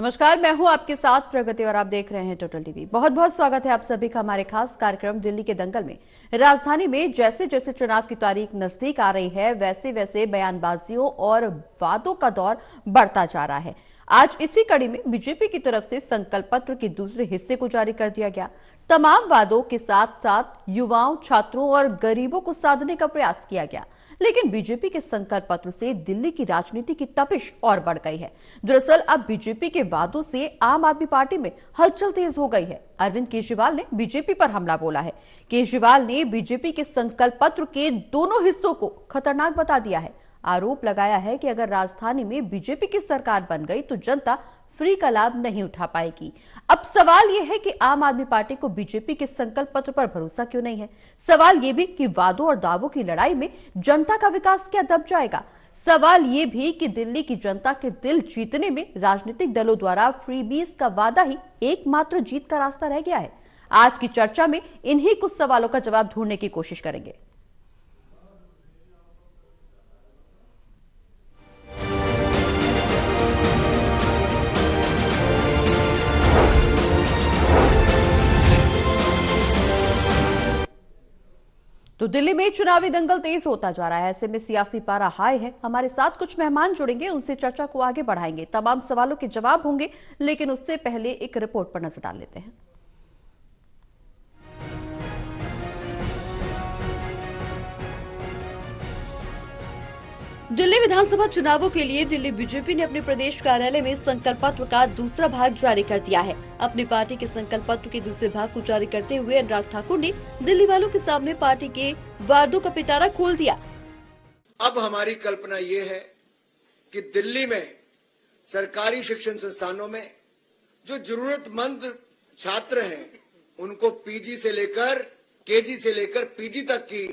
नमस्कार, मैं हूं आपके साथ प्रगति और आप देख रहे हैं टोटल टीवी। बहुत बहुत स्वागत है आप सभी का हमारे खास कार्यक्रम दिल्ली के दंगल में। राजधानी में जैसे जैसे चुनाव की तारीख नजदीक आ रही है वैसे वैसे बयानबाजियों और वादों का दौर बढ़ता जा रहा है। आज इसी कड़ी में बीजेपी की तरफ से संकल्प पत्र के दूसरे हिस्से को जारी कर दिया गया। तमाम वादों के साथ साथ युवाओं, छात्रों और गरीबों को साधने का प्रयास किया गया, लेकिन बीजेपी के संकल्प पत्र से दिल्ली की राजनीति की तपिश और बढ़ गई है। दरअसल अब बीजेपी के वादों से आम आदमी पार्टी में हलचल तेज हो गई है। अरविंद केजरीवाल ने बीजेपी पर हमला बोला है। केजरीवाल ने बीजेपी के संकल्प पत्र के दोनों हिस्सों को खतरनाक बता दिया है। आरोप लगाया है कि अगर राजधानी में बीजेपी की सरकार बन गई तो जनता फ्री का लाभ नहीं उठा पाएगी। अब सवाल यह है कि आम आदमी पार्टी को बीजेपी के संकल्प पत्र पर भरोसा क्यों नहीं है। सवाल यह भी कि वादों और दावों की लड़ाई में जनता का विकास क्या दब जाएगा। सवाल यह भी कि दिल्ली की जनता के दिल जीतने में राजनीतिक दलों द्वारा फ्रीबीज का वादा ही एकमात्र जीत का रास्ता रह गया है। आज की चर्चा में इन्हीं कुछ सवालों का जवाब ढूंढने की कोशिश करेंगे। तो दिल्ली में चुनावी दंगल तेज होता जा रहा है। ऐसे में सियासी पारा हाई है। हमारे साथ कुछ मेहमान जुड़ेंगे, उनसे चर्चा को आगे बढ़ाएंगे। तमाम सवालों के जवाब होंगे, लेकिन उससे पहले एक रिपोर्ट पर नजर डाल लेते हैं। दिल्ली विधानसभा चुनावों के लिए दिल्ली बीजेपी ने अपने प्रदेश कार्यालय में संकल्प पत्र का दूसरा भाग जारी कर दिया है। अपनी पार्टी के संकल्प पत्र के दूसरे भाग को जारी करते हुए अनुराग ठाकुर ने दिल्ली वालों के सामने पार्टी के वादों का पिटारा खोल दिया। अब हमारी कल्पना ये है कि दिल्ली में सरकारी शिक्षण संस्थानों में जो जरूरतमंद छात्र हैं उनको पीजी से लेकर केजी से लेकर पीजी तक की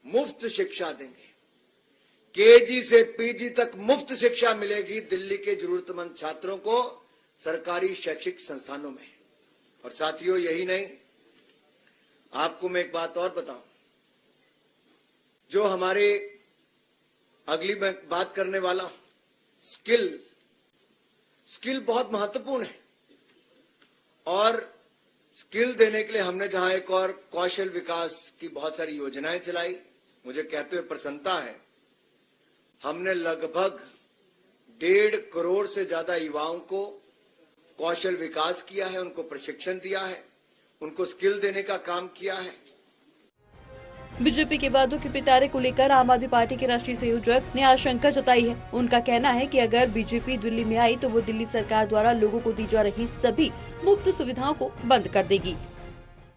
मुफ्त शिक्षा देंगे। केजी से पीजी तक मुफ्त शिक्षा मिलेगी दिल्ली के जरूरतमंद छात्रों को सरकारी शैक्षिक संस्थानों में। और साथियों, यही नहीं, आपको मैं एक बात और बताऊं, जो हमारे अगली मैं बात करने वाला हूं, स्किल बहुत महत्वपूर्ण है। और स्किल देने के लिए हमने जहां एक और कौशल विकास की बहुत सारी योजनाएं चलाई, मुझे कहते हुए प्रसन्नता है, हमने लगभग 1.5 करोड़ से ज्यादा युवाओं को कौशल विकास किया है, उनको प्रशिक्षण दिया है, उनको स्किल देने का काम किया है। बीजेपी के वादों के पिटारे को लेकर आम आदमी पार्टी के राष्ट्रीय संयोजक ने आशंका जताई है। उनका कहना है कि अगर बीजेपी दिल्ली में आई तो वो दिल्ली सरकार द्वारा लोगों को दी जा रही सभी मुफ्त सुविधाओं को बंद कर देगी।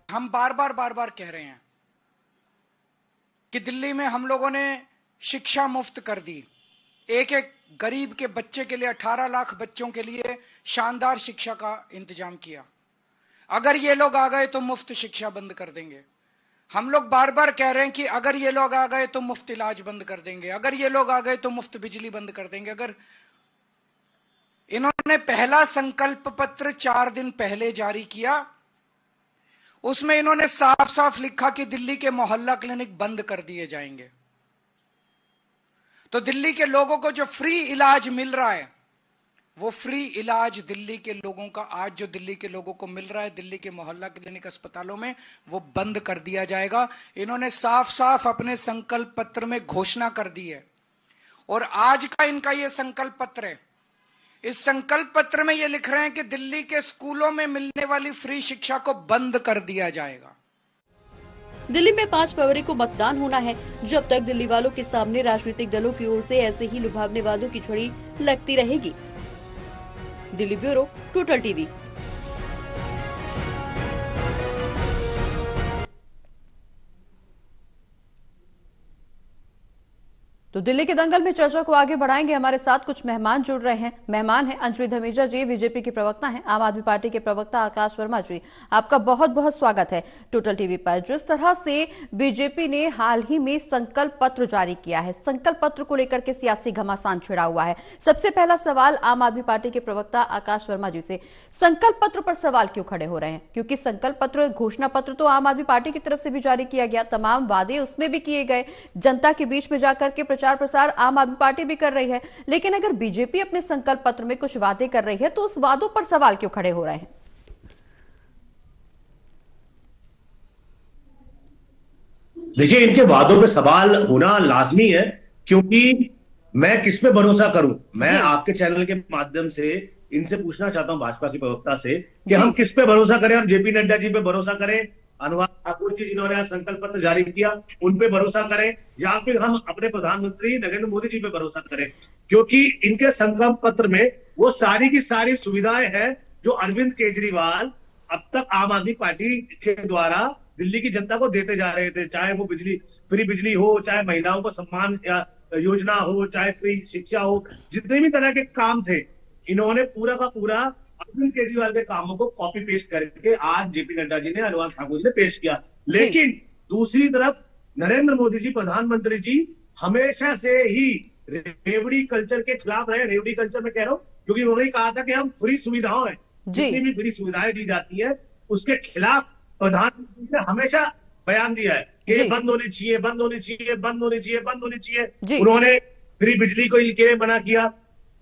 हम बार बार कह रहे हैं कि दिल्ली में हम लोगों ने शिक्षा मुफ्त कर दी। एक एक गरीब के बच्चे के लिए 18 लाख बच्चों के लिए शानदार शिक्षा का इंतजाम किया। अगर ये लोग आ गए तो मुफ्त शिक्षा बंद कर देंगे। हम लोग बार बार कह रहे हैं कि अगर ये लोग आ गए तो मुफ्त इलाज बंद कर देंगे, अगर ये लोग आ गए तो मुफ्त बिजली बंद कर देंगे। अगर इन्होंने पहला संकल्प पत्र 4 दिन पहले जारी किया, उसमें इन्होंने साफ साफ लिखा कि दिल्ली के मोहल्ला क्लिनिक बंद कर दिए जाएंगे। तो दिल्ली के लोगों को जो फ्री इलाज मिल रहा है, वो फ्री इलाज दिल्ली के लोगों का आज जो दिल्ली के लोगों को मिल रहा है दिल्ली के मोहल्ला क्लिनिक अस्पतालों में, वो बंद कर दिया जाएगा। इन्होंने साफ साफ अपने संकल्प पत्र में घोषणा कर दी है। और आज का इनका ये संकल्प पत्र है। इस संकल्प पत्र में ये लिख रहे हैं कि दिल्ली के स्कूलों में मिलने वाली फ्री शिक्षा को बंद कर दिया जाएगा। दिल्ली में 5 फरवरी को मतदान होना है। जब तक दिल्ली वालों के सामने राजनीतिक दलों की ओर से ऐसे ही लुभावने वादों की झड़ी लगती रहेगी। Delhi bureau, total TV. तो दिल्ली के दंगल में चर्चा को आगे बढ़ाएंगे। हमारे साथ कुछ मेहमान जुड़ रहे हैं। मेहमान हैं अंजलि धमीजा जी, बीजेपी के प्रवक्ता हैं। आम आदमी पार्टी के प्रवक्ता आकाश वर्मा जी, आपका बहुत बहुत स्वागत है टोटल टीवी पर। जिस तरह से बीजेपी ने हाल ही में संकल्प पत्र जारी किया है, संकल्प पत्र को लेकर के सियासी घमासान छिड़ा हुआ है। सबसे पहला सवाल आम आदमी पार्टी के प्रवक्ता आकाश वर्मा जी से, संकल्प पत्र पर सवाल क्यों खड़े हो रहे हैं? क्योंकि संकल्प पत्र, घोषणा पत्र तो आम आदमी पार्टी की तरफ से भी जारी किया गया, तमाम वादे उसमें भी किए गए, जनता के बीच में जाकर के प्रचार प्रसार आम आदमी पार्टी भी कर रही है, लेकिन अगर बीजेपी अपने संकल्प पत्र में कुछ वादे कर रही है तो उस वादों पर सवाल क्यों खड़े हो रहे हैं? देखिए, इनके वादों पे सवाल होना लाजमी है, क्योंकि मैं किस पे भरोसा करूं? मैं आपके चैनल के माध्यम से इनसे पूछना चाहता हूं, भाजपा की प्रवक्ता से, कि हम किस पे भरोसा करें? हम जेपी नड्डा जी पे भरोसा करें, अनुराग ठाकुर जी जिन्होंने आज संकल्प पत्र जारी किया उन पे भरोसा करें, या फिर हम अपने प्रधानमंत्री नरेंद्र मोदी जी पे भरोसा करें? क्योंकि इनके संकल्प पत्र में वो सारी की सारी सुविधाएं हैं जो अरविंद केजरीवाल अब तक आम आदमी पार्टी के द्वारा दिल्ली की जनता को देते जा रहे थे। चाहे वो फ्री बिजली हो, चाहे महिलाओं को सम्मान या योजना हो, चाहे फ्री शिक्षा हो, जितने भी तरह के काम थे, इन्होंने पूरा का पूरा अरविंद केजरीवाल के कामों को कॉपी पेस्ट करके आज जेपी नड्डा जी ने, अनुराग ठाकुर जी ने पेश किया। लेकिन दूसरी तरफ नरेंद्र मोदी जी, प्रधानमंत्री जी, हमेशा से ही रेवड़ी कल्चर के खिलाफ रहे। रेवड़ी कल्चर में कह रहा हूं क्योंकि उन्होंने कहा था कि हम फ्री सुविधाओं है, जितनी भी फ्री सुविधाएं दी जाती है उसके खिलाफ प्रधानमंत्री ने हमेशा बयान दिया है कि ये बंद होनी चाहिए, बंद होनी चाहिए, बंद होनी चाहिए, बंद होनी चाहिए। उन्होंने फ्री बिजली को के लिए मना किया,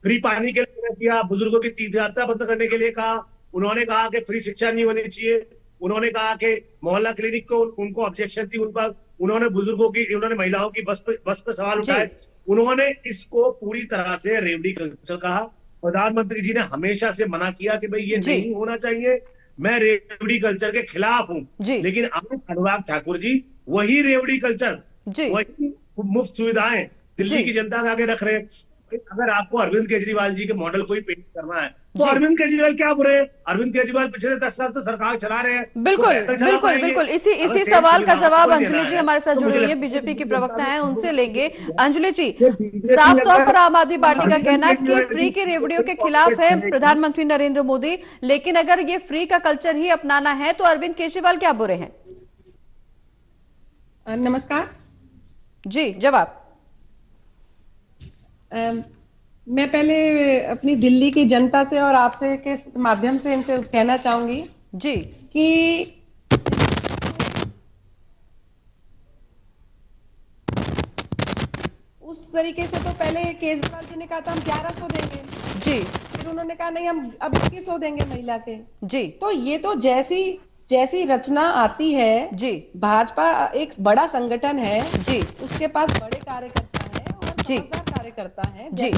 फ्री पानी के लिए मना किया, बुजुर्गों की तीर्थ यात्रा बंद करने के लिए कहा, उन्होंने कहा कि फ्री शिक्षा नहीं होनी चाहिए, उन्होंने कहा कि मोहल्ला क्लिनिक को उनको ऑब्जेक्शन थी उन पर, उन्होंने बुजुर्गों की, उन्होंने महिलाओं की बस पे सवाल उठाए, उन्होंने इसको पूरी तरह से रेवड़ी कल्चर कहा। प्रधानमंत्री जी ने हमेशा से मना किया कि भाई ये नहीं होना चाहिए, मैं रेवड़ी कल्चर के खिलाफ हूं। लेकिन अनुराग ठाकुर जी वही रेवड़ी कल्चर, वही मुफ्त सुविधाएं दिल्ली की जनता के आगे रख रहे हैं। अगर आपको अरविंद केजरीवाल जी के मॉडल को ही पेश करना है तो अरविंद केजरीवाल क्या बुरे? अरविंद केजरीवाल पिछले 10 साल से सरकार चला रहे हैं। बिल्कुल बिल्कुल बिल्कुल, इसी सवाल का जवाब अंजलि जी हमारे साथ जुड़ी हुई है, बीजेपी की प्रवक्ता हैं, उनसे लेंगे। अंजलि जी, साफ तौर पर आम आदमी पार्टी का कहना कि फ्री की रेवड़ियों के खिलाफ है प्रधानमंत्री नरेंद्र मोदी, लेकिन अगर ये फ्री का कल्चर ही अपनाना है तो अरविंद केजरीवाल क्या बुरे हैं? नमस्कार जी, जवाब। मैं पहले अपनी दिल्ली की जनता से और आपसे के माध्यम से इनसे कहना चाहूंगी जी कि उस तरीके से तो पहले केजरीवाल जी ने कहा था हम 1100 देंगे जी, फिर उन्होंने कहा नहीं हम अब 2100 देंगे महिला के जी। तो ये तो जैसी रचना आती है जी, भाजपा एक बड़ा संगठन है जी, उसके पास बड़े कार्यकर्ता है और समझदार कार्यकर्ता है जी।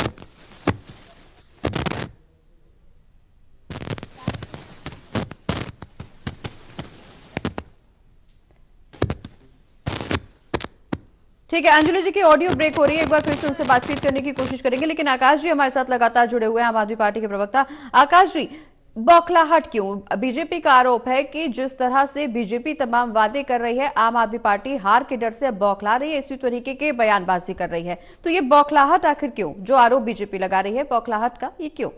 ठीक है, अंजलि जी की ऑडियो ब्रेक हो रही है, एक बार फिर से उनसे बातचीत करने की कोशिश करेंगे, लेकिन आकाश जी हमारे साथ लगातार जुड़े हुए हैं, आम आदमी पार्टी के प्रवक्ता। आकाश जी, बौखलाहट क्यों? बीजेपी का आरोप है कि जिस तरह से बीजेपी तमाम वादे कर रही है, आम आदमी पार्टी हार के डर से अब बौखला रही है, इसी तरीके के बयानबाजी कर रही है। तो ये बौखलाहट आखिर क्यों? जो आरोप बीजेपी लगा रही है बौखलाहट का, ये क्यों?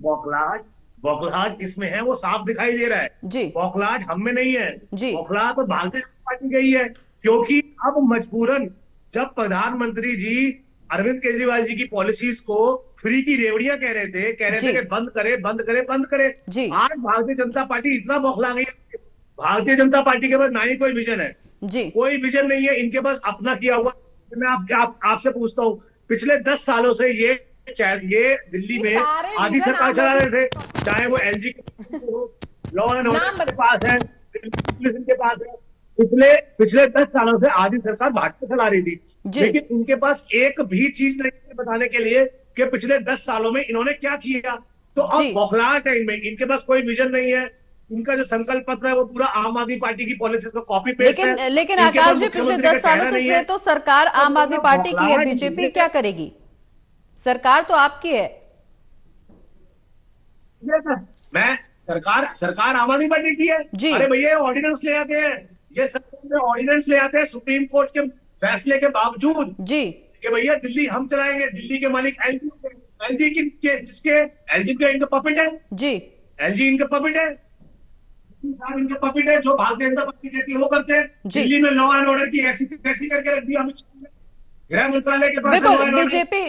बौखलाहट किसमें है वो साफ दिखाई दे रहा है जी। बौखलाहट हम में नहीं है जी, बौखलाहट तो भारतीय जनता पार्टी गई है, क्योंकि अब मजबूरन जब प्रधानमंत्री जी अरविंद केजरीवाल जी की पॉलिसीज को फ्री की रेवड़ियां कह रहे थे कि बंद करे बंद करे बंद करे, आज भारतीय जनता पार्टी इतना बौखला गई है। भारतीय जनता पार्टी के पास ना ही कोई विजन है जी, कोई विजन नहीं है इनके पास अपना किया हुआ। मैं आपसे पूछता हूँ, पिछले 10 सालों से ये दिल्ली में आधी सरकार चला रहे थे, चाहे वो एलजी लॉ एंड ऑर्डर के पास है, पुलिस के पास है, पिछले 10 सालों से आधी सरकार भाजपा चला रही थी, लेकिन इनके पास एक भी चीज नहीं बताने के लिए कि पिछले 10 सालों में इन्होंने क्या किया। तो अब बौखलाहट है इनमें, इनके पास कोई विजन नहीं है, इनका जो संकल्प पत्र है वो पूरा आम आदमी पार्टी की पॉलिसीज को कॉपी पेस्ट है। लेकिन आकाश जी, पिछले 10 सालों से तो सरकार आम आदमी पार्टी की है, बीजेपी क्या करेगी? सरकार तो आपकी है। मैं सरकार आम आदमी पार्टी की है जी। अरे भैया ऑर्डिनेंस ले आते हैं, ये सब ऑर्डिनेंस ले आते हैं सुप्रीम कोर्ट के फैसले के बावजूद जी, कि भैया दिल्ली हम चलाएंगे, दिल्ली के मालिक एलजी के इनका पपेट है जी, एलजी इनका पपेट है, इनके पपेट है, जो भारतीय जनता पार्टी कहती है वो करते हैं। दिल्ली में लॉ एंड ऑर्डर की ऐसी करके रख दिया अमित शाह ने, गृह मंत्रालय के पास। बिल्कुल बीजेपी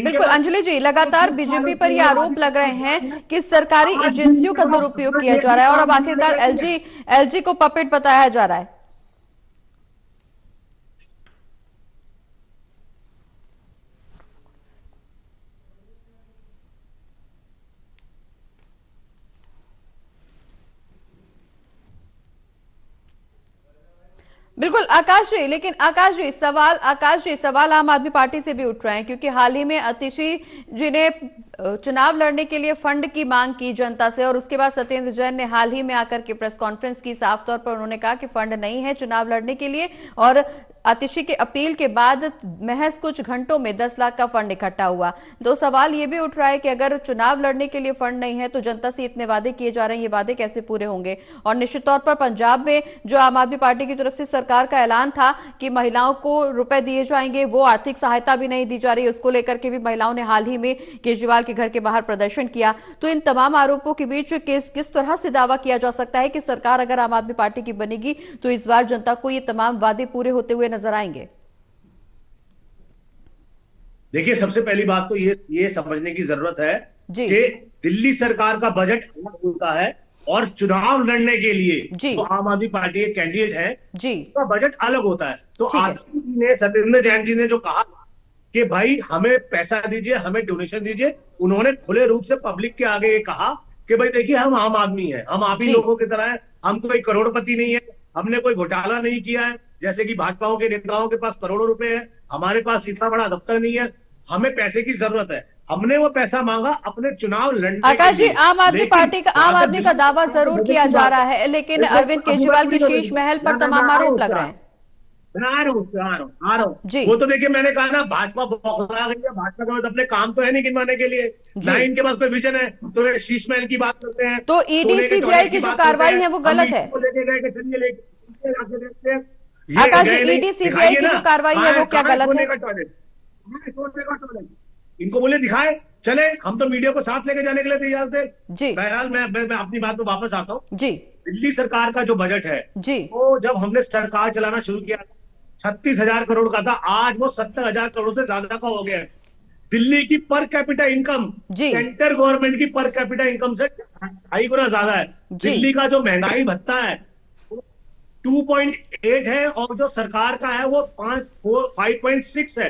बिल्कुल अंजलि जी, लगातार बीजेपी पर ये आरोप लग रहे हैं कि सरकारी एजेंसियों का दुरुपयोग किया जा रहा है और अब आखिरकार एलजी को पपेट बताया जा रहा है। बिल्कुल आकाश जी, लेकिन आकाश जी सवाल आम आदमी पार्टी से भी उठ रहे हैं, क्योंकि हाल ही में आतिशी जी ने चुनाव लड़ने के लिए फंड की मांग की जनता से, और उसके बाद सत्येंद्र जैन ने हाल ही में आकर के प्रेस कॉन्फ्रेंस की। साफ तौर पर उन्होंने कहा कि फंड नहीं है चुनाव लड़ने के लिए, और आतिशी के अपील के बाद महज कुछ घंटों में 10 लाख का फंड इकट्ठा हुआ। तो सवाल ये भी उठ रहा है कि अगर चुनाव लड़ने के लिए फंड नहीं है तो जनता से इतने वादे किए जा रहे हैं, ये वादे कैसे पूरे होंगे? और निश्चित तौर पर पंजाब में जो आम आदमी पार्टी की तरफ से सरकार का ऐलान था कि महिलाओं को रुपए दिए जाएंगे, वो आर्थिक सहायता भी नहीं दी जा रही, उसको लेकर के भी महिलाओं ने हाल ही में केजरीवाल के घर के बाहर प्रदर्शन किया। तो इन तमाम आरोपों के बीच किस तरह से दावा किया जा सकता है कि सरकार अगर आम आदमी पार्टी की बनेगी तो इस बार जनता को ये तमाम वादे पूरे होते हुए नजर आएंगे? देखिए, सबसे पहली बात तो ये समझने की जरूरत है कि दिल्ली सरकार का बजट अलग होता है और चुनाव लड़ने के लिए तो आम आदमी पार्टी के कैंडिडेट है जी, उसका बजट अलग होता है। तो आतिशी जी ने, सत्येंद्र जैन जी ने जो कहा कि भाई हमें पैसा दीजिए, हमें डोनेशन दीजिए, उन्होंने खुले रूप से पब्लिक के आगे ये कहा कि भाई देखिए हम आम आदमी हैं, हम आप ही लोगों की तरह हैं, हम कोई करोड़पति नहीं है, हमने कोई घोटाला नहीं किया है जैसे कि भाजपाओं के नेताओं के पास करोड़ों रुपए है, हमारे पास इतना बड़ा दफ्तर नहीं है, हमें पैसे की जरूरत है, हमने वो पैसा मांगा अपने चुनाव लड़ने। आकाश जी, आम आदमी का दावा जरूर किया जा रहा है, लेकिन अरविंद केजरीवाल के शीश महल पर तमाम आरोप लग रहे हैं। आ रहा हूँ। वो तो देखिए, मैंने कहा ना, भाजपा बौखला गई है, भाजपा के पास अपने काम तो है नहीं गिनवाने के लिए, ना इनके पास कोई विजन है, तो वे शीश महल की बात करते हैं। तो ईडी सीबीआई की जो कार्रवाई है वो गलत है। आकाश जी, ईडी सीबीआई की जो कार्रवाई है वो क्या गलत है? इनको बोले दिखाए, चले, हम तो मीडिया को साथ लेके जाने के लिए तैयार थे जी। बहरहाल मैं अपनी बात में वापस आता हूँ जी। दिल्ली सरकार का जो बजट है जी, वो जब हमने सरकार चलाना शुरू किया 36,000 करोड़ का था, आज वो 70,000 करोड़ से ज्यादा का हो गया है। दिल्ली की per capita income central government की पर कैपिटा इनकम से 2.5 गुना ज्यादा है। दिल्ली का जो महंगाई भत्ता है 2.8 है और जो सरकार का है वो 5.6 है।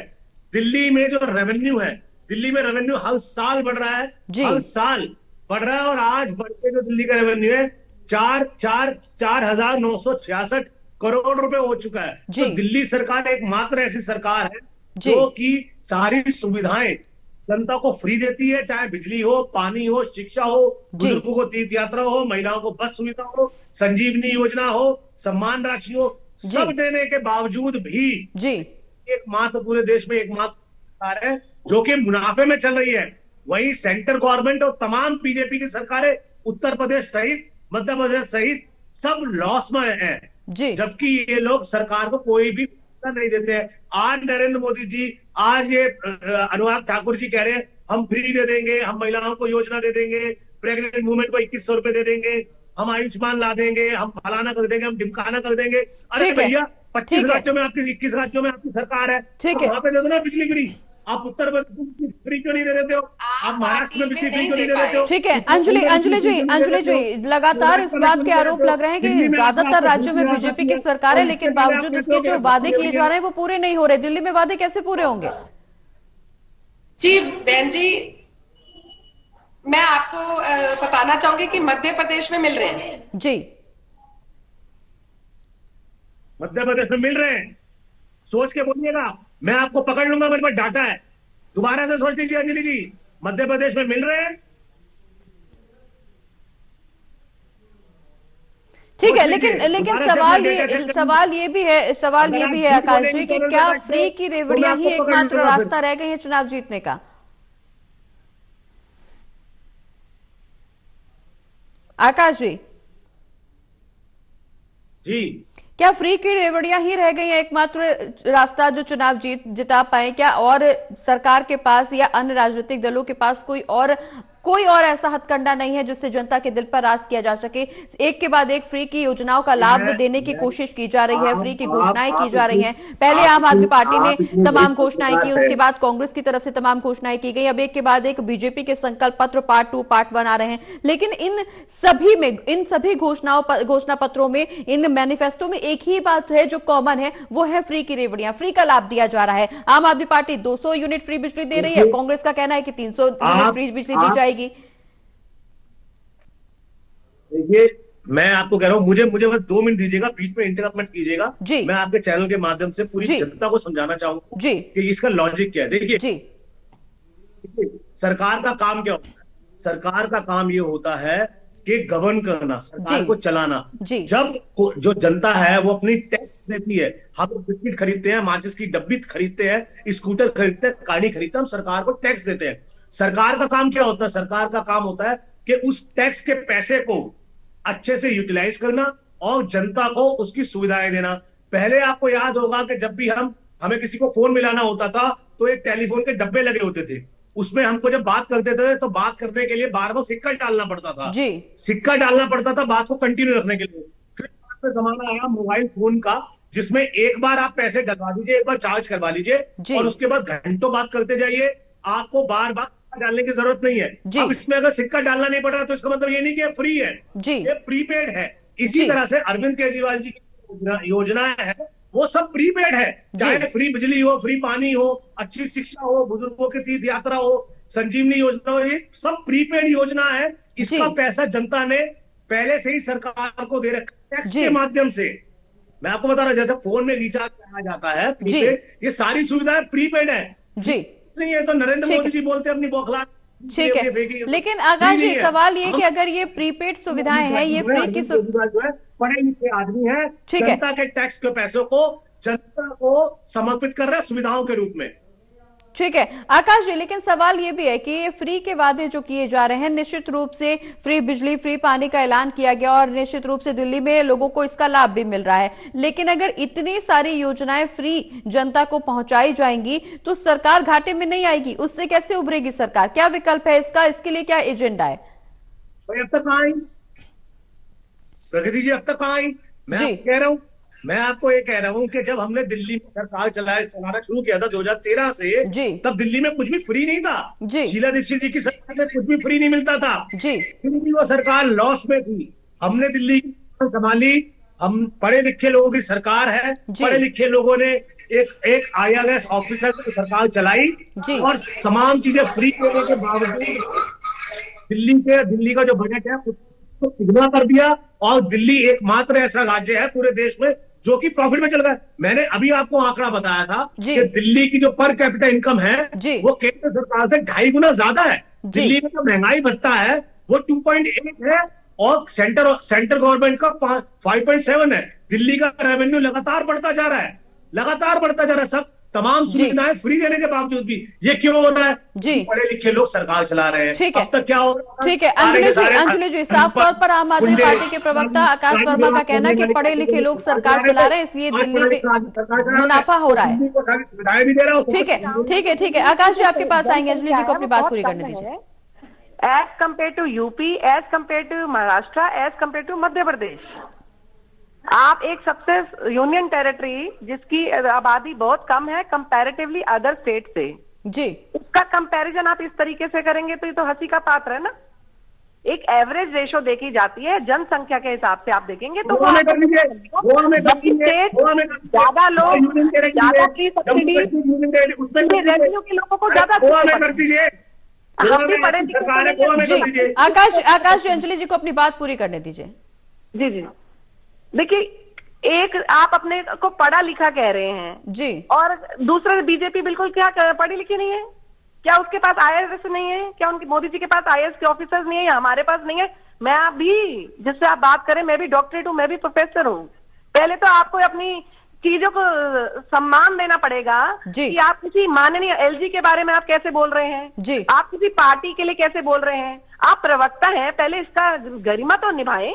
दिल्ली में जो रेवेन्यू है, दिल्ली में रेवेन्यू हर साल बढ़ रहा है, हर साल बढ़ रहा है, और आज बढ़ के जो दिल्ली का रेवेन्यू है 4,966 करोड़ रुपए हो चुका है। तो दिल्ली सरकार एकमात्र ऐसी सरकार है जो कि सारी सुविधाएं जनता को फ्री देती है, चाहे बिजली हो, पानी हो, शिक्षा हो, बुजुर्गों को तीर्थ यात्रा हो, महिलाओं को बस सुविधा हो, संजीवनी योजना हो, सम्मान राशि हो, सब देने के बावजूद भी एकमात्र पूरे देश में एकमात्र सरकार है जो कि मुनाफे में चल रही है। वहीं सेंट्रल गवर्नमेंट और तमाम बीजेपी की सरकारें उत्तर प्रदेश सहित, मध्य प्रदेश सहित सब लॉस में है, जबकि ये लोग सरकार को कोई भी नहीं देते हैं। आज नरेंद्र मोदी जी, आज ये अनुराग ठाकुर जी कह रहे हैं हम फ्री दे देंगे, हम महिलाओं को योजना दे देंगे, प्रेग्नेंट वुमेन को 2100 रुपए दे देंगे, हम आयुष्मान ला देंगे, हम फलाना कर देंगे, हम ढिमकाना कर देंगे। अरे भैया, 25 राज्यों में आपकी, 21 राज्यों में आपकी सरकार है, वहां पे दे दो ना बिजली फ्री। आप उत्तर प्रदेश फ्री क्यों नहीं दे देते हो? आप महाराष्ट्र में बिजली फ्री क्यों नहीं दे देते हो? ठीक है, अंजलि जी लगातार इस बात के आरोप लग रहे हैं कि ज्यादातर राज्यों में बीजेपी की सरकार है, लेकिन बावजूद इसके जो वादे किए जा रहे हैं वो पूरे नहीं हो रहे। दिल्ली में वादे कैसे पूरे होंगे? जी बहन जी, मैं आपको बताना चाहूंगी कि मध्य प्रदेश में मिल रहे हैं जी, मध्य प्रदेश में मिल रहे हैं। सोच के बोलिएगा, मैं आपको पकड़ लूंगा, मेरे पास डाटा है। दोबारा से सोच लीजिए अंजलि जी, मध्य प्रदेश में मिल रहे हैं। ठीक है, लेकिन सवाल ये भी है आकाश जी कि क्या फ्री की रेवड़ियां ही एकमात्र रास्ता रह गई है चुनाव जीतने का? आकाश जी जी, क्या फ्री की रेवड़ियां ही रह गई हैं एकमात्र रास्ता जो चुनाव जिता पाए? क्या और सरकार के पास या अन्य राजनीतिक दलों के पास कोई और ऐसा हथकंडा नहीं है जिससे जनता के दिल पर राज किया जा सके? एक के बाद एक फ्री की योजनाओं का लाभ देने की कोशिश की जा रही है, फ्री की घोषणाएं की जा रही हैं। पहले आम आदमी पार्टी ने तमाम घोषणाएं की, उसके बाद कांग्रेस की तरफ से तमाम घोषणाएं की गई, अब एक के बाद एक बीजेपी के संकल्प पत्र पार्ट 2 पार्ट 1 आ रहे हैं। लेकिन इन सभी घोषणा पत्रों में, इन मैनिफेस्टो में एक ही बात है जो कॉमन है, वो है फ्री की रेवड़ियां, फ्री का लाभ दिया जा रहा है। आम आदमी पार्टी 200 यूनिट फ्री बिजली दे रही है, कांग्रेस का कहना है कि 300 यूनिट फ्री बिजली दी जाएगी। देखिए, मैं आपको कह रहा हूँ, मुझे बस 2 मिनट दीजिएगा, बीच में इंटरप्ट मत कीजिएगा। मैं आपके चैनल के माध्यम से पूरी जनता को समझाना चाहूंगा कि इसका लॉजिक क्या है। देखिए, सरकार का काम क्या होता है? सरकार का काम ये होता है कि गवर्न करना, सरकार को चलाना। जब जो जनता है वो अपनी टैक्स देती है, हम बिस्किट खरीदते हैं, माचिस की डब्बी खरीदते हैं, स्कूटर खरीदते हैं, गाड़ी खरीदते हैं, हम सरकार को टैक्स देते हैं। सरकार का काम क्या होता है? सरकार का काम होता है कि उस टैक्स के पैसे को अच्छे से यूटिलाइज करना और जनता को उसकी सुविधाएं देना। पहले आपको याद होगा कि जब भी हमें किसी को फोन मिलाना होता था तो एक टेलीफोन के डब्बे लगे होते थे, उसमें हमको जब बात करते थे तो बात करने के लिए बार बार सिक्का डालना पड़ता था। सिक्का डालना पड़ता था बात को कंटिन्यू रखने के लिए। फिर जमाना आया मोबाइल फोन का, जिसमें एक बार आप पैसे डलवा दीजिए, एक बार चार्ज करवा लीजिए और उसके बाद घंटों बात करते जाइए, आपको बार बार डालने की जरूरत नहीं है। अब इसमें अगर सिक्का डालना नहीं पड़ रहा तो इसका मतलब ये नहीं कि फ्री है, ये प्रीपेड है। इसी तरह से अरविंद केजरीवाल जी की योजना है वो सब प्रीपेड है, चाहे फ्री बिजली हो, फ्री पानी हो, अच्छी शिक्षा हो, बुजुर्गों की तीर्थ यात्रा हो, संजीवनी योजना हो, ये सब प्रीपेड योजना है। इसका पैसा जनता ने पहले से ही सरकार को दे रखा है टैक्स के माध्यम से। मैं आपको बता रहा हूं, जैसे फोन में रिचार्ज किया जाता है प्रीपेड, ये सारी सुविधाएं प्रीपेड है नहीं है। तो नरेंद्र मोदी जी बोलते हैं अपनी बौखलाहट। ठीक है, लेकिन आकाश जी सवाल ये कि अगर ये प्रीपेड सुविधाएं हैं, ये फ्री की सुविधा जो है, पढ़े लिखे आदमी है, जनता के टैक्स के पैसों को जनता को समर्पित कर रहे हैं सुविधाओं के रूप में। ठीक है आकाश जी, लेकिन सवाल ये भी है कि ये फ्री के वादे जो किए जा रहे हैं, निश्चित रूप से फ्री बिजली, फ्री पानी का ऐलान किया गया और निश्चित रूप से दिल्ली में लोगों को इसका लाभ भी मिल रहा है, लेकिन अगर इतनी सारी योजनाएं फ्री जनता को पहुंचाई जाएंगी तो सरकार घाटे में नहीं आएगी। उससे कैसे उभरेगी सरकार? क्या विकल्प है इसका? इसके लिए क्या एजेंडा है? अब तक आई प्रगति जी, अब तक आई। मैं कह रहा हूं, मैं आपको ये कह रहा हूं कि जब हमने दिल्ली में सरकार चलाना शुरू किया था 2013 से, तब दिल्ली में कुछ भी फ्री नहीं था। शीला दीक्षित जी की सरकार में कुछ भी फ्री नहीं मिलता था, फिर भी वो सरकार लॉस में थी। हमने दिल्ली की संभाली, हम पढ़े लिखे लोगों की सरकार है, पढ़े लिखे लोगों ने एक IAS ऑफिसर की सरकार चलाई और तमाम चीजें फ्री होने के बावजूद दिल्ली का जो बजट है तो तिगुना कर दिया और दिल्ली एकमात्र ऐसा राज्य है पूरे देश में जो कि प्रॉफिट में चल रहा है। मैंने अभी आपको आंकड़ा बताया था कि दिल्ली की जो पर कैपिटा इनकम है वो केंद्र सरकार से 2.5 गुना ज्यादा है। दिल्ली में जो महंगाई भत्ता है वो 2.8 है और सेंटर गवर्नमेंट का 5.7 है। दिल्ली का रेवेन्यू लगातार बढ़ता जा रहा है, सब तमाम सुविधाएं फ्री देने के बावजूद भी ये क्यों हो रहा है? पढ़े लिखे लोग सरकार चला रहे हैं। अब तक क्या हो रहा है? ठीक है अंजलि जी, साफ तौर पर आम आदमी पार्टी के प्रवक्ता आकाश वर्मा का कहना है कि पढ़े लिखे लोग सरकार चला रहे हैं, इसलिए दिल्ली में मुनाफा हो रहा है। ठीक है आकाश जी आपके पास आएंगे, अंजलि जी को अपनी बात पूरी करने दीजिए। As compared to UP, as compared to Maharashtra, as compared to Madhya Pradesh, आप एक सबसे यूनियन टेरिटरी जिसकी आबादी बहुत कम है कंपैरेटिवली अदर स्टेट से, उसका कंपैरिजन आप इस तरीके से करेंगे तो ये तो हंसी का पात्र है ना। एक एवरेज रेशो देखी जाती है जनसंख्या के हिसाब से, आप देखेंगे तो ज्यादा लोग, ज्यादा की सब्सिडी रेवेन्यू के लोगों को ज्यादा हम भी पढ़े लिखे। आकाश जी अंजलि जी को अपनी बात पूरी करने दीजिए। जी देखिए, एक आप अपने को पढ़ा लिखा कह रहे हैं और दूसरे बीजेपी बिल्कुल क्या पढ़ी लिखी नहीं है? क्या उसके पास IAS नहीं है? क्या उनके मोदी जी के पास IAS के ऑफिसर्स नहीं है या हमारे पास नहीं है? मैं आप भी जिससे आप बात करें, मैं भी डॉक्टरेट हूं, मैं भी प्रोफेसर हूं। पहले तो आपको अपनी चीजों को सम्मान देना पड़ेगा कि आप किसी माननीय LG के बारे में आप कैसे बोल रहे हैं, आप किसी पार्टी के लिए कैसे बोल रहे हैं, आप प्रवक्ता हैं, पहले इसका गरिमा तो निभाएं।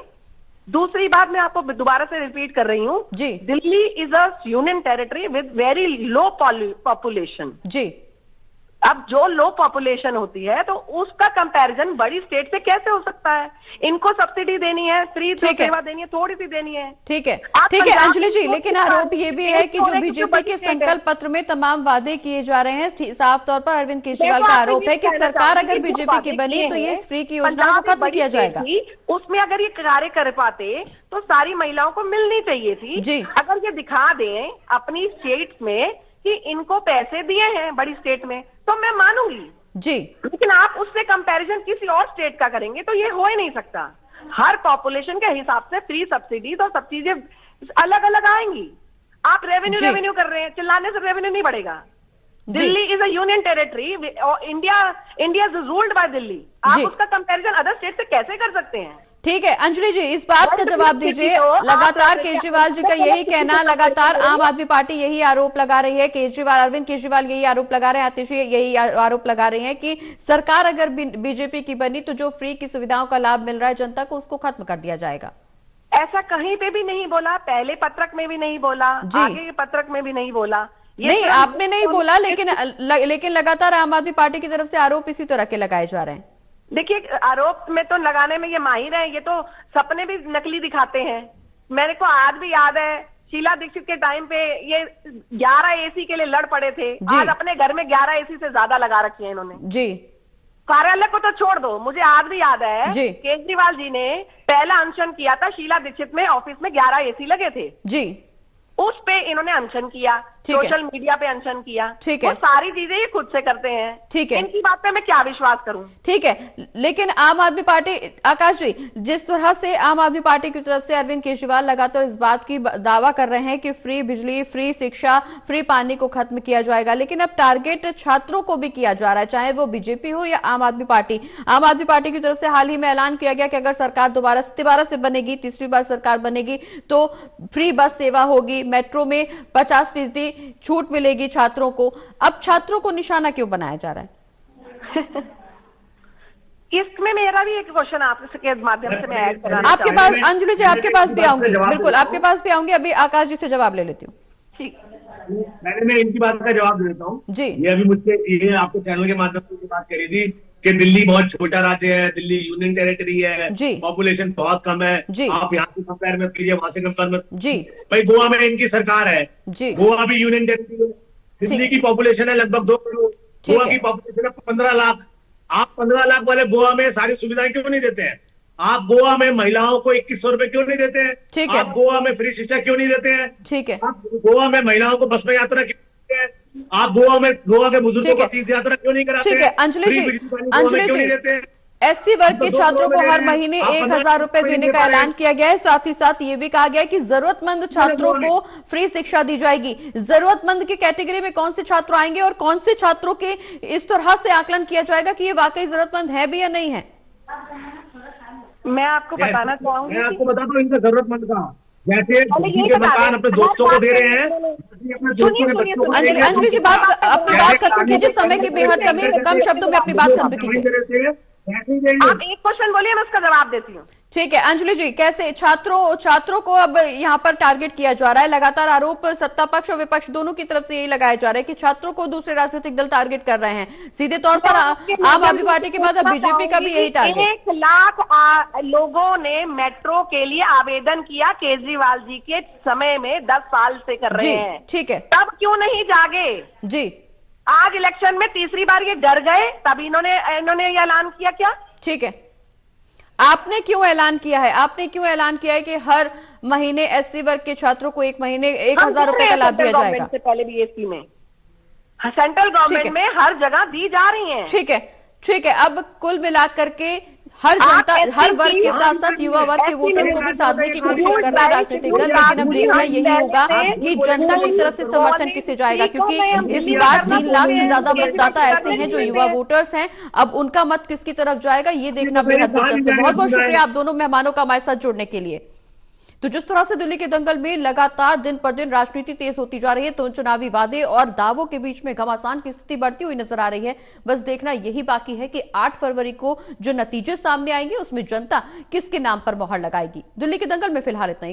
दूसरी बात मैं आपको दोबारा से रिपीट कर रही हूँ, Delhi is a union territory with very low population. अब जो लो पॉपुलेशन होती है तो उसका कंपैरिजन बड़ी स्टेट से कैसे हो सकता है? इनको सब्सिडी देनी है, फ्री सेवा देनी है, थोड़ी सी देनी है। ठीक है अंजलि जी, लेकिन आरोप ये भी है कि जो बीजेपी के संकल्प पत्र में तमाम वादे किए जा रहे हैं, साफ तौर पर अरविंद केजरीवाल का आरोप है कि सरकार अगर बीजेपी की बनी तो ये फ्री की योजना को खत्म किया जाएगा। उसमें अगर ये कार्य कर पाते तो सारी महिलाओं को मिलनी चाहिए थी। अगर ये दिखा दें अपनी स्टेट में कि इनको पैसे दिए हैं बड़ी स्टेट में तो मैं मानूंगी, लेकिन आप उससे कंपैरिजन किसी और स्टेट का करेंगे तो ये हो ही नहीं सकता। हर पॉपुलेशन के हिसाब से फ्री सब्सिडीज और सब चीजें अलग अलग आएंगी। आप रेवेन्यू कर रहे हैं, चिल्लाने से रेवेन्यू नहीं बढ़ेगा। Delhi is a union territory, India is ruled by Delhi. आप उसका कंपैरिजन अदर स्टेट से कैसे कर सकते हैं? ठीक है अंजलि जी, इस बात का जवाब दीजिए। लगातार केजरीवाल जी का यही कहना, लगातार आम आदमी पार्टी यही आरोप लगा रही है, केजरीवाल अरविंद केजरीवाल यही आरोप लगा रहे हैं, आतिशी यही आरोप लगा रहे हैं कि सरकार अगर बीजेपी की बनी तो जो फ्री की सुविधाओं का लाभ मिल रहा है जनता को, उसको खत्म कर दिया जाएगा। ऐसा कहीं पे भी नहीं बोला, पहले पत्रक में भी नहीं बोला, आगे के पत्रक में भी नहीं बोला। नहीं, आपने नहीं बोला, लेकिन लगातार आम आदमी पार्टी की तरफ से आरोप इसी तरह के लगाए जा रहे हैं। देखिए, आरोप में तो लगाने में ये माहिर है, ये तो सपने भी नकली दिखाते हैं। मेरे को आज भी याद है, शीला दीक्षित के टाइम पे ये 11 एसी के लिए लड़ पड़े थे। आज अपने घर में 11 एसी से ज्यादा लगा रखी है इन्होंने जी। कार्यालय को तो छोड़ दो, मुझे आज भी याद है केजरीवाल जी ने पहला अनशन किया था शीला दीक्षित में, ऑफिस में 11 एसी लगे थे जी, उस पे इन्होंने अनशन किया, सोशल मीडिया पे अनशन किया। ठीक है, वो सारी चीजें ये खुद से करते हैं। ठीक है, इनकी बात पे मैं क्या विश्वास करूं? ठीक है, लेकिन आम आदमी पार्टी, आकाश जी, जिस तरह से आम आदमी पार्टी की तरफ से अरविंद केजरीवाल लगातार इस बात की दावा कर रहे हैं कि फ्री बिजली, फ्री शिक्षा, फ्री पानी को खत्म किया जाएगा, लेकिन अब टारगेट छात्रों को भी किया जा रहा है, चाहे वो बीजेपी हो या आम आदमी पार्टी। आम आदमी पार्टी की तरफ से हाल ही में ऐलान किया गया कि अगर सरकार दोबारा से बनेगी, तीसरी बार सरकार बनेगी, तो फ्री बस सेवा होगी, मेट्रो में 50% छूट मिलेगी छात्रों को। अब छात्रों को निशाना क्यों बनाया जा रहा है? इसमें मेरा भी एक क्वेश्चन आपके माध्यम से मैं ऐड कराना आपके पास, अंजलि जी आपके पास भी आऊंगी, बिल्कुल आपके पास भी आऊंगी। अभी आकाश जी से जवाब ले लेती हूँ। ठीक, मैं इनकी बात का जवाब देता हूँ जी। ये अभी मुझसे ये आपके चैनल के माध्यम से बात करी थी कि दिल्ली बहुत छोटा राज्य है, दिल्ली यूनियन टेरिटरी है, पॉपुलेशन बहुत कम है, आप यहाँ से कंपेयर मत कीजिए, वहां से कंपेयर मत जी। भाई गोवा में इनकी सरकार है जी, गोवा भी यूनियन टेरिटरी है, दिल्ली की पॉपुलेशन है लगभग 2 करोड़, गोवा की पॉपुलेशन है 15 लाख। आप 15 लाख वाले गोवा में सारी सुविधाएं क्यों नहीं देते हैं? आप गोवा में महिलाओं को 2100 रुपए क्यों नहीं देते हैं? आप गोवा में फ्री शिक्षा क्यों नहीं देते हैं? ठीक है, आप गोवा में महिलाओं को बस में यात्रा क्यों देते हैं? आप गोवा के बुजुर्गों को तीर्थ यात्रा क्यों नहीं कराते? ठीक है अंजलि जी, एससी वर्ग के छात्रों को हर महीने 1000 रुपए देने का ऐलान किया गया है। साथ ही साथ ये भी कहा गया है कि जरूरतमंद छात्रों को फ्री शिक्षा दी जाएगी। जरूरतमंद की कैटेगरी में कौन से छात्र आएंगे और कौन से छात्रों के इस तरह से आकलन किया जाएगा कि ये वाकई जरूरतमंद है भी या नहीं है? मैं आपको बताना चाहूंगी, मैं आपको बता दूं इनका जरूरतमंद का, जैसे के मकान अपने दोस्तों को दे रहे हैं, अंजलि जी अपनी बात खत्म कीजिए, समय की बेहद कम शब्दों में अपनी बात खत्म कीजिए। आप एक क्वेश्चन बोलिए, मैं उसका जवाब देती हूँ। ठीक है अंजलि जी, कैसे छात्रों को अब यहाँ पर टारगेट किया जा रहा है? लगातार आरोप सत्ता पक्ष और विपक्ष दोनों की तरफ से यही लगाया जा रहा है कि छात्रों को दूसरे राजनीतिक दल टारगेट कर रहे हैं। सीधे तौर पर आम आदमी पार्टी के बाद अब बीजेपी का भी यही टारगेट। 1 लाख लोगों ने मेट्रो के लिए आवेदन किया, केजरीवाल जी के समय में 10 साल से कर रहे हैं। ठीक है, तब क्यों नहीं जागे जी? आज इलेक्शन में तीसरी बार ये डर गए, तब इन्होंने ये ऐलान किया क्या? ठीक है, आपने क्यों ऐलान किया है? आपने क्यों ऐलान किया है कि हर महीने एससी वर्ग के छात्रों को 1 महीने 1000 रुपए का लाभ दिया जाएगा? से पहले भी ये स्कीमें सेंट्रल गवर्नमेंट में हर जगह दी जा रही हैं। ठीक है, अब कुल मिलाकर के हर जनता, हर वर्ग के साथ साथ युवा वर्ग के वोटर्स को भी साधने की कोशिश कर रहा है राजनीतिक दल, लेकिन अब देखना यही होगा कि जनता की तरफ से समर्थन किसे जाएगा, क्योंकि इस बार 3 लाख से ज्यादा मतदाता ऐसे हैं जो युवा वोटर्स हैं। अब उनका मत किसकी तरफ जाएगा ये देखना बेहद दिलचस्प है। बहुत बहुत शुक्रिया आप दोनों मेहमानों का हमारे साथ जुड़ने के लिए। तो जिस तरह से दिल्ली के दंगल में लगातार दिन पर दिन राजनीति तेज होती जा रही है, तो चुनावी वादे और दावों के बीच में घमासान की स्थिति बढ़ती हुई नजर आ रही है। बस देखना यही बाकी है कि 8 फरवरी को जो नतीजे सामने आएंगे उसमें जनता किसके नाम पर मोहर लगाएगी। दिल्ली के दंगल में फिलहाल इतना ही।